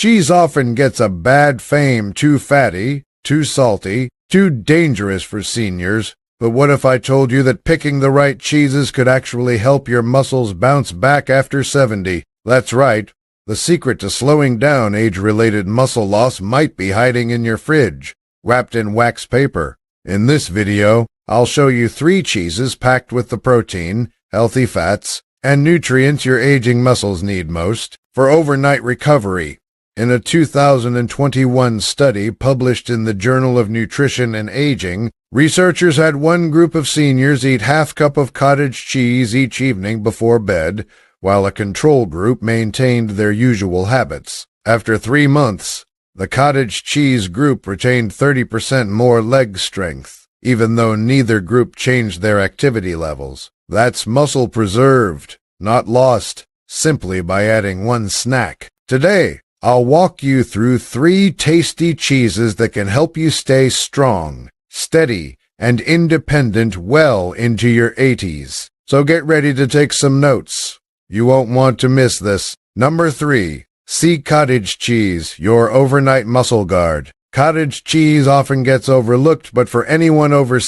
Cheese often gets a bad fame, too fatty, too salty, too dangerous for seniors. But what if I told you that picking the right cheeses could actually help your muscles bounce back after 70? That's right. The secret to slowing down age-related muscle loss might be hiding in your fridge, wrapped in wax paper. In this video, I'll show you 3 cheeses packed with the protein, healthy fats, and nutrients your aging muscles need most for overnight recovery. In a 2021 study published in the Journal of Nutrition and Aging, researchers had one group of seniors eat half cup of cottage cheese each evening before bed, while a control group maintained their usual habits. After 3 months, the cottage cheese group retained 30% more leg strength, even though neither group changed their activity levels. That's muscle preserved, not lost, simply by adding one snack. Today, I'll walk you through 3 tasty cheeses that can help you stay strong, steady, and independent well into your 80s. So get ready to take some notes. You won't want to miss this. Number 3. Sea cottage cheese, your overnight muscle guard. Cottage cheese often gets overlooked, but for anyone over